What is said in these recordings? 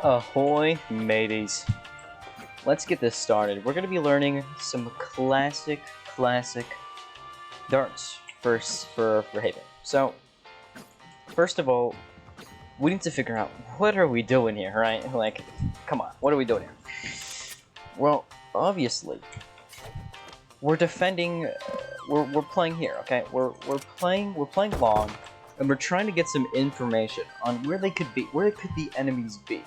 Ahoy, mateys. Let's get this started. We're going to be learning some classic darts first for Haven. So, first of all, we need to figure out what are we doing here, right? Like, come on, what are we doing here? Well, obviously, we're defending. We're playing here, okay? We're playing long, and we're trying to get some information on where they could be, where could the enemies be.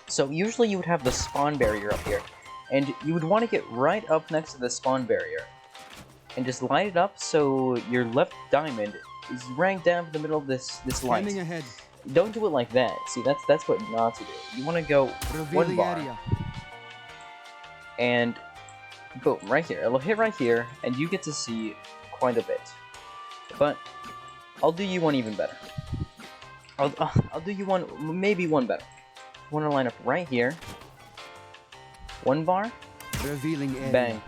So usually you would have the spawn barrier up here, and you would want to get right up next to the spawn barrier, and just light it up so your left diamond is right down in the middle of this light. Ahead. Don't do it like that. See, that's what not to do. You want to go one bar, and boom, right here. It'll hit right here, and you get to see quite a bit. But I'll do you one even better. I'll do you one, maybe one better. You want to line up right here. One bar. Revealing area. Bang.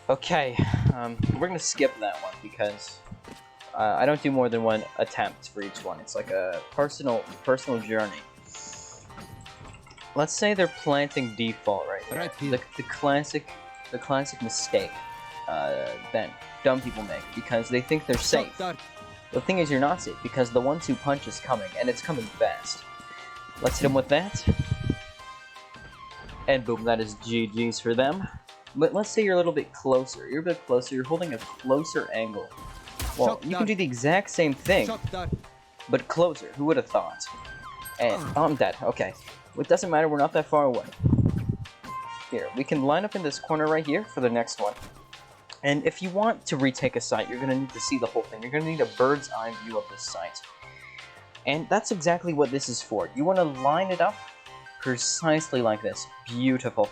Okay, we're gonna skip that one because I don't do more than one attempt for each one. It's like a personal journey. Let's say they're planting default right here. Right here. The classic mistake that dumb people make because they think they're safe. The thing is, you're not safe because the 1-2 punch is coming, and it's coming fast. Let's hit them with that. And boom, that is GG's for them. But let's say you're a little bit closer. You're a bit closer, you're holding a closer angle. Well, you can do the exact same thing, but closer. Who would have thought? And oh, I'm dead. Okay. It doesn't matter, we're not that far away. Here, we can line up in this corner right here for the next one. And if you want to retake a site, you're going to need to see the whole thing. You're going to need a bird's eye view of this site. And that's exactly what this is for. You want to line it up precisely like this. Beautiful.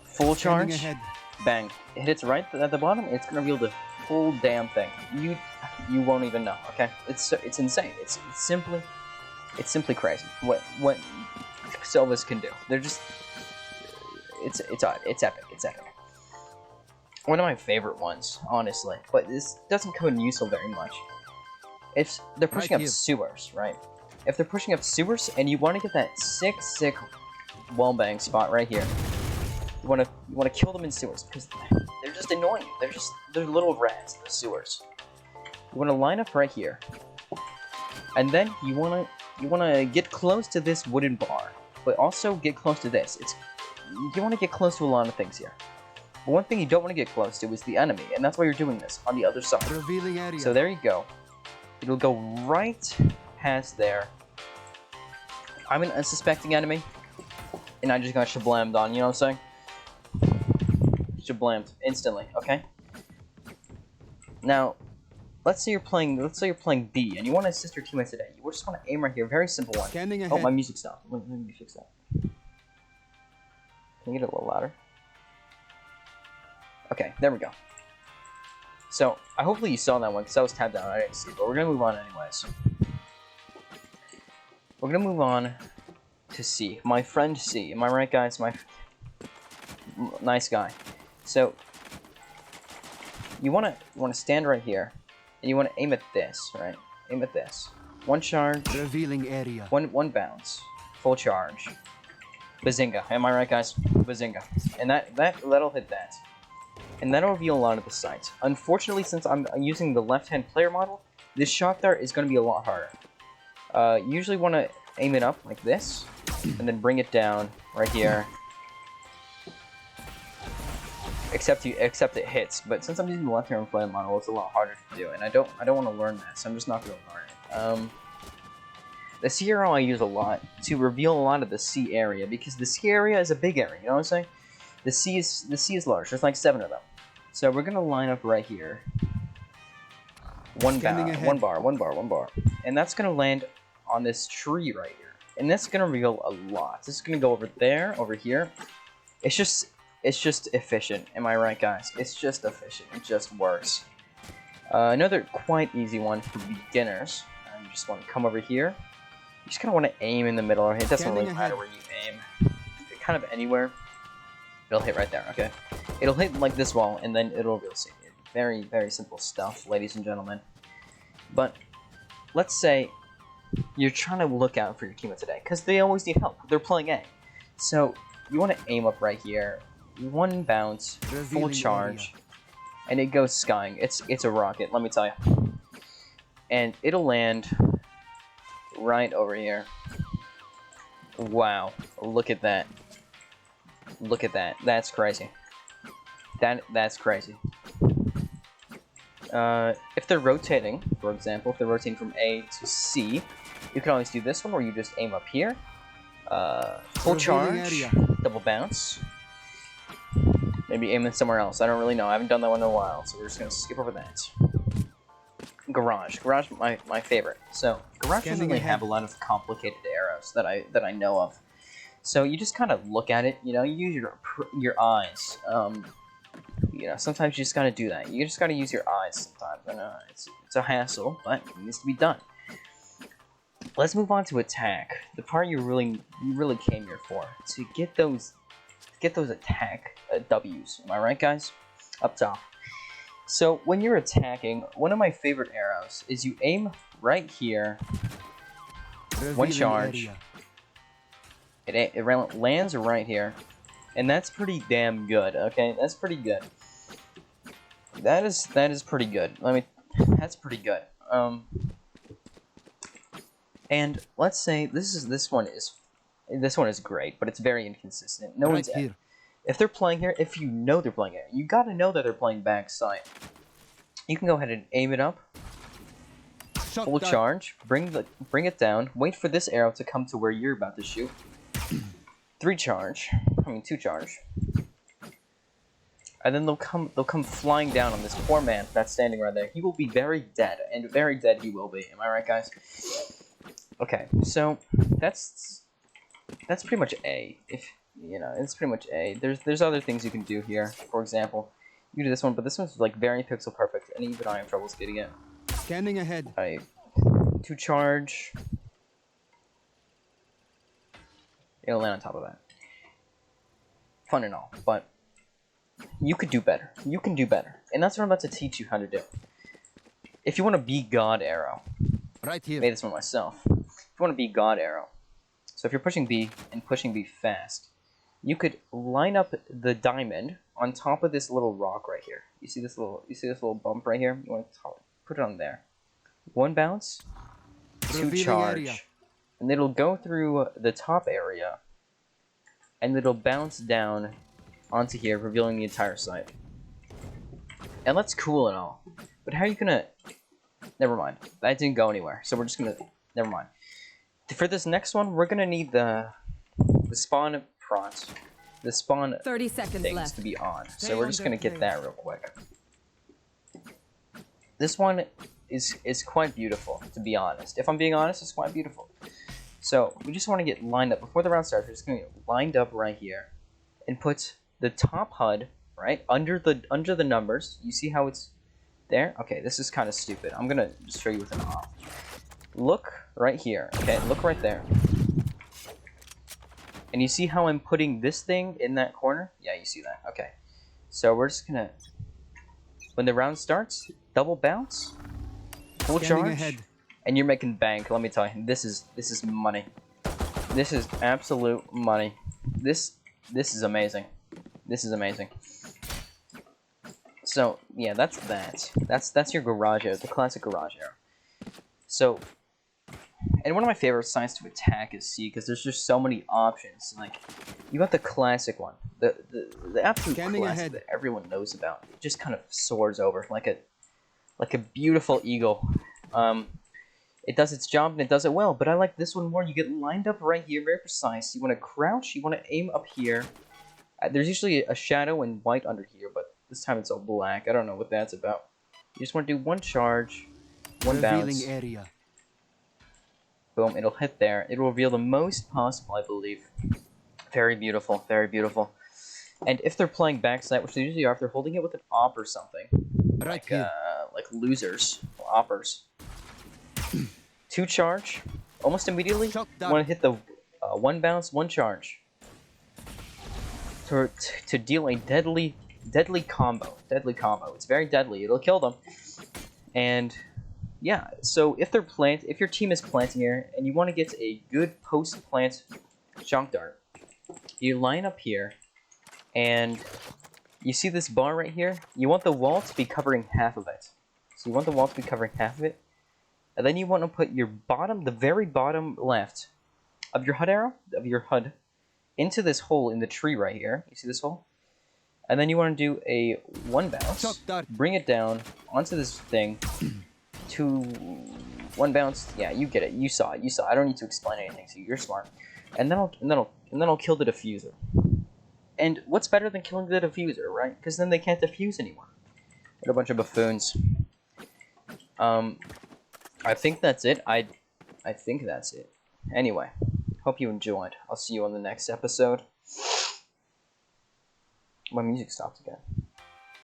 Full charge. Bang. It hits right at the bottom. It's going to reveal the whole damn thing. You won't even know. Okay? It's insane. It's simply crazy. What Sovas can do. They're just. It's odd. It's epic. It's epic. One of my favorite ones, honestly. But this doesn't come in use very much. If they're pushing up sewers, right? If they're pushing up sewers and you want to get that sick wallbang spot right here, you want to kill them in sewers because they're just annoying. They're little rats in the sewers. You want to line up right here, and then you want to get close to this wooden bar, but also get close to this. You want to get close to a lot of things here. But one thing you don't want to get close to is the enemy, and that's why you're doing this on the other side. Revealing area. So there you go. It'll go right past there. I'm an unsuspecting enemy, and I just got shablammed on, you know what I'm saying? Shablammed instantly, okay? Now, let's say you're playing B, and you want to assist your teammates today. You just want to aim right here, very simple one. Oh, my music stopped. Let me fix that. Can you get it a little louder? Okay, there we go. So, hopefully you saw that one, because I was tapped down, I didn't see it, but we're going to move on anyways. We're going to move on to C. My friend C. Am I right, guys? My nice guy. So, you want to stand right here, and you want to aim at this, right? Aim at this. One charge. Revealing area. One bounce. Full charge. Bazinga. Am I right, guys? Bazinga. And that'll hit that. And that'll reveal a lot of the sites. Unfortunately, since I'm using the left-hand player model, this shock dart is going to be a lot harder. You usually want to aim it up like this, and then bring it down right here. Except it hits, but since I'm using the left-hand player model, it's a lot harder to do, and I don't want to learn that, so I'm just not going to learn it. The C arrow I use a lot to reveal a lot of the C area, because the C area is a big area, you know what I'm saying? The C is large. There's like 7 of them. So we're gonna line up right here. One bar. And that's gonna land on this tree right here. And that's gonna reveal a lot. This is gonna go over there, over here. It's just efficient. Am I right, guys? It's just efficient. It just works. Another quite easy one for beginners. You just want to come over here. You just kind of want to aim in the middle. It doesn't really matter where you aim. Kind of anywhere. It'll hit right there, okay? It'll hit like this wall, and then it'll reveal C. Very simple stuff, ladies and gentlemen. But let's say you're trying to look out for your teammates today, because they always need help. They're playing A. So, you want to aim up right here. One bounce, full charge, and it goes skying. It's a rocket, let me tell you. And it'll land right over here. Wow, look at that. Look at that. That's crazy. That's crazy. If they're rotating, for example, if they're rotating from A to C, you can always do this one where you just aim up here. Full charge, double bounce. Maybe aim it somewhere else. I don't really know. I haven't done that one in a while, so we're just gonna skip over that. Garage, my favorite. So garage doesn't really have a lot of complicated arrows that I know of. So you just kind of look at it. You know, you use your eyes. You know, sometimes you just gotta do that. You just gotta use your eyes sometimes. I know it's a hassle, but it needs to be done. Let's move on to attack. The part you really came here for, to get those attack W's. Am I right, guys? Up top. So when you're attacking, one of my favorite arrows is you aim right here. One charge. It lands right here, and that's pretty damn good. Okay, that's pretty good. That is pretty good. That's pretty good. And let's say this one is great, but it's very inconsistent. No one's here. If they're playing here, if you know they're playing here, you gotta know that they're playing backside. You can go ahead and aim it up. Full charge. Bring it down. Wait for this arrow to come to where you're about to shoot. 2 charge. And then they'll come flying down on this poor man that's standing right there. He will be very dead, and very dead he will be. Am I right, guys? Okay, so that's pretty much A. If you know, it's pretty much A. There's other things you can do here. For example, you can do this one, but this one's like very pixel perfect, and even I have troubles getting it. Scanning ahead. Alright, 2 charge. It'll land on top of that. Fun and all, but you could do better. You can do better, and that's what I'm about to teach you how to do. If you want to be God arrow, Right here. I made this one myself. If you want to be God arrow, so if you're pushing B and pushing B fast, you could line up the diamond on top of this little rock right here. You see this little bump right here? You want to put it on there. 1 bounce, 2 charge, and it'll go through the top area, and it'll bounce down onto here, revealing the entire site. And that's cool and all, but how are you gonna... Never mind, that didn't go anywhere, so we're just gonna... Never mind. For this next one, we're gonna need the spawn prot, the spawn 30 seconds things left to be on. So we're just gonna get that real quick. This one is quite beautiful, to be honest. If I'm being honest, it's quite beautiful. So we just want to get lined up before the round starts. We're just gonna get lined up right here, and put the top HUD right under the numbers. You see how it's there? Okay, this is kind of stupid. I'm gonna just show you with an off. Look right here. Okay, look right there. And you see how I'm putting this thing in that corner? Yeah, you see that. Okay. So we're just gonna, when the round starts, double bounce, full charge, and you're making bank. Let me tell you, this is money. This is absolute money. This is amazing. This is amazing. So yeah, that's your garage arrow, the classic garage arrow. So, and one of my favorite signs to attack is C, because there's just so many options. Like, you got the classic one, the absolute classic that everyone knows about. It just kind of soars over like a beautiful eagle. It does its job and it does it well. But I like this one more. You get lined up right here, very precise. You want to crouch. You want to aim up here. There's usually a shadow and white under here, but this time it's all black. I don't know what that's about. You just want to do 1 charge, 1 bounce. Area. Boom, it'll hit there. It'll reveal the most possible, I believe. Very beautiful, very beautiful. And if they're playing backside, which they usually are, if they're holding it with an op or something, like losers, oppers. 2 charge, almost immediately. You want to hit the 1 bounce, 1 charge. To deal a deadly combo. It's very deadly. It'll kill them. And yeah, so if your team is planting here, and you want to get a good post-plant shock dart, you line up here, and you see this bar right here? You want the wall to be covering half of it. So you want the wall to be covering half of it, and then you want to put your the very bottom left of your HUD into this hole in the tree right here. You see this hole? And then you want to do a one bounce, bring it down onto this thing, to one bounce. Yeah, you get it. You saw it. I don't need to explain anything. So you're smart. And then I'll kill the diffuser. And what's better than killing the diffuser, right? Because then they can't diffuse anymore. What a bunch of buffoons. I think that's it. I think that's it. Anyway, hope you enjoyed. I'll see you on the next episode. My music stopped again.